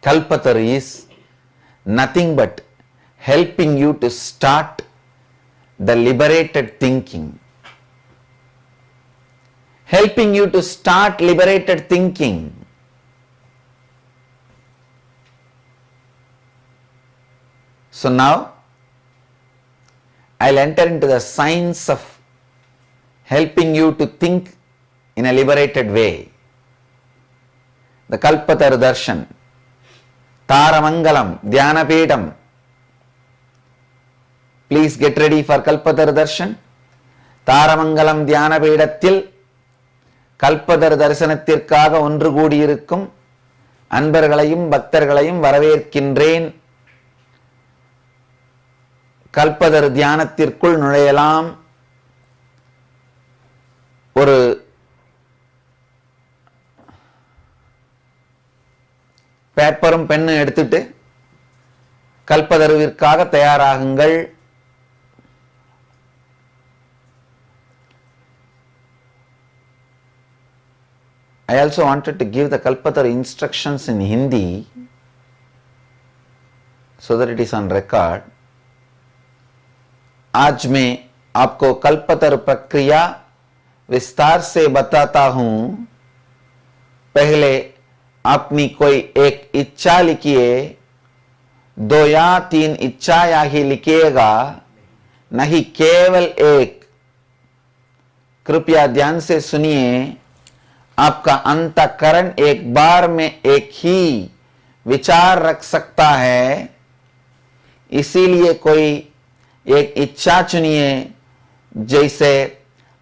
Kalpataru is nothing but helping you to start the liberated thinking. Helping you to start liberated thinking. So now, I'll enter into the science of helping you to think in a liberated way. The Kalpataru Darshan, Taramangalam, Dhyanapedam. Please get ready for Kalpataru Darshan. Taramangalam Dhyanapedhathil கல்பதர் தரிசனத்திற்காக ஒன்று கூடியிருக்கும் அன்பர்களையும் பக்தர்களையும் வரவேற்கின்றேன். கல்பதர் தியானத்திற்குள் நுழையலாம். ஒரு பேப்பரும் பெண்ணும் எடுத்துட்டு கல்பதருவிற்காக தயாராகுங்கள். I also wanted to give the Kalpataru instructions in Hindi so that it is on record. आज मैं आपको कल्पतरु प्रक्रिया विस्तार से बताता हूं. पहले अपनी कोई एक इच्छा लिखिए, 2 या 3 इच्छाएं ही लिखिएगा, नहीं केवल एक. कृपया ध्यान से सुनिए. आपका अंतःकरण एक बार में एक ही विचार रख सकता है. इसीलिए कोई एक इच्छा चुनिए जैसे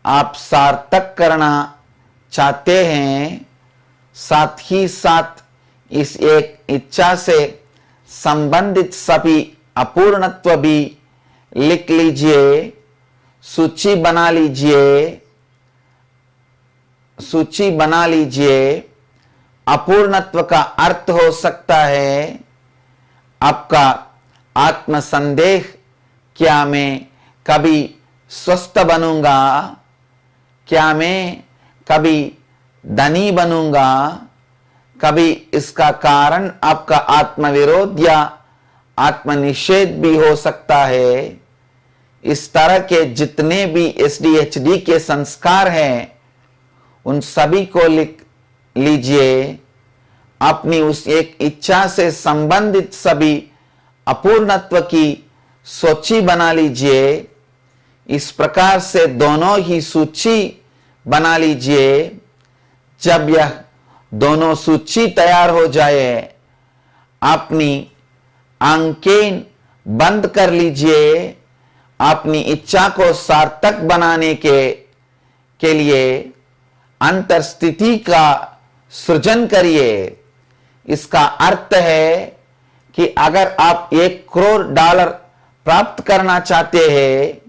आप सार्थक करना चाहते हैं. साथ ही साथ इस एक इच्छा से संबंधित सभी अपूर्णत्व भी लिख लीजिए. सूची बना लीजिए. अपूर्णत्व का अर्थ हो सकता है आपका आत्म संदेह. क्या मैं कभी स्वस्थ बनूंगा? क्या मैं कभी धनी बनूंगा? कभी इसका कारण आपका आत्मविरोध या आत्मनिषेध भी हो सकता है. इस तरह के जितने भी एसडीएचडी के संस्कार हैं उन सभी को लिख लीजिए. अपनी उस एक इच्छा से संबंधित सभी अपूर्णत्व की सूची बना लीजिए. इस प्रकार से दोनों ही सूची बना लीजिए. जब यह दोनों सूची तैयार हो जाए, अपनी आंखें बंद कर लीजिए. अपनी इच्छा को सार्थक बनाने के लिए अंतर स्थिति का सृजन करिए. इसका अर्थ है कि अगर आप $1 करोड़ प्राप्त करना चाहते हैं,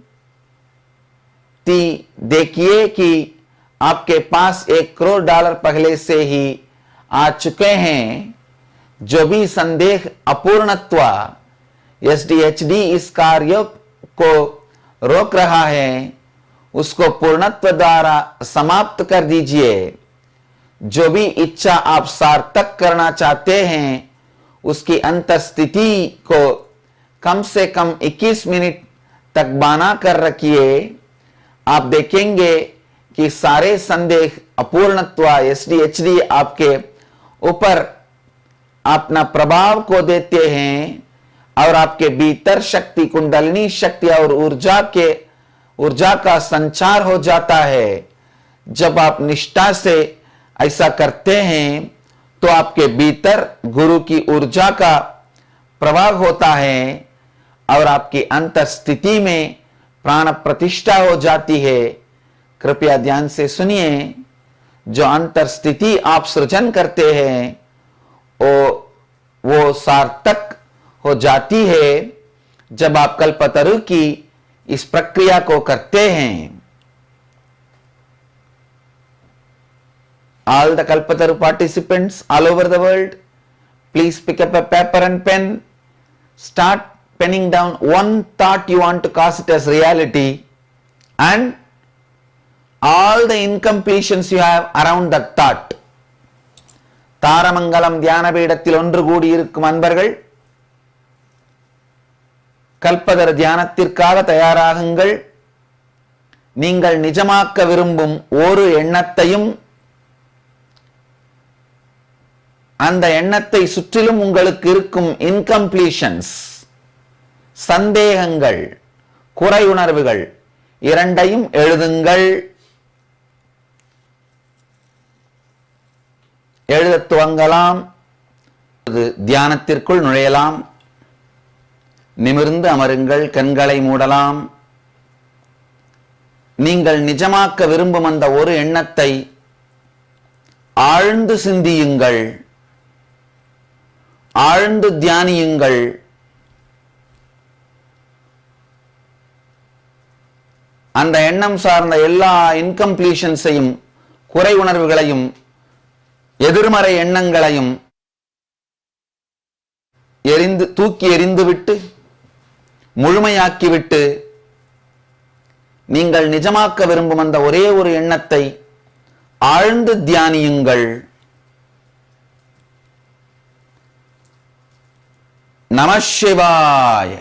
देखिए कि आपके पास $1 करोड़ पहले से ही आ चुके हैं. जो भी संदेह अपूर्णत्व एसडीएचडी इस कार्य को रोक रहा है उसको पूर्णत्व द्वारा समाप्त कर दीजिए. जो भी इच्छा आप सार्थक करना चाहते हैं उसकी अंतस्थिति को कम से कम 21 मिनट तक बना कर रखिए. आप देखेंगे कि सारे संदेह अपूर्णत्व एसडीएचडी आपके ऊपर अपना प्रभाव को देते हैं और आपके भीतर शक्ति, कुंडलिनी शक्ति और ऊर्जा का संचार हो जाता है. जब आप निष्ठा से ऐसा करते हैं तो आपके भीतर गुरु की ऊर्जा का प्रभाव होता है और आपकी अंतस्थिति में प्राण प्रतिष्ठा हो जाती है. कृपया ध्यान से सुनिए. जो अंतस्थिति आप सृजन करते हैं वो सार्थक हो जाती है जब आप कल्पतरु की इस प्रक्रिया को करते हैं. All the Kalpataru participants all over the world, please pick up a paper and pen. Start penning down one thought you want to cause it as reality and all the incompletions you have around that thought. Tharamangalam தியான பீடத்தில் ஒன்று கூடியிருக்கும் அன்பர்கள் கல்பதர் தியானத்திற்காக தயாராகுங்கள். நீங்கள் நிஜமாக்க விரும்பும் ஒரு எண்ணத்தையும் அந்த எண்ணத்தை சுற்றிலும் உங்களுக்கு இருக்கும் இன்கம்ப்ளீஷன்ஸ், சந்தேகங்கள், குறை உணர்வுகள் இரண்டையும் எழுதுங்கள். எழுத துவங்கலாம். தியானத்திற்குள் நுழையலாம். நிமிர்ந்து அமருங்கள். கண்களை மூடலாம். நீங்கள் நிஜமாக்க விரும்பும் அந்த ஒரு எண்ணத்தை ஆழ்ந்து சிந்தியுங்கள், ஆழ்ந்து தியானியுங்கள். அந்த எண்ணம் சார்ந்த எல்லா இன்கம்ப்ளீஷன்ஸையும், குறை உணர்வுகளையும், எதிர்மறை எண்ணங்களையும் தூக்கி எறிந்துவிட்டு, முழுமையாக்கிவிட்டு, நீங்கள் நிஜமாக்க விரும்பும் அந்த ஒரே ஒரு எண்ணத்தை ஆழ்ந்து தியானியுங்கள். நம சிவாய.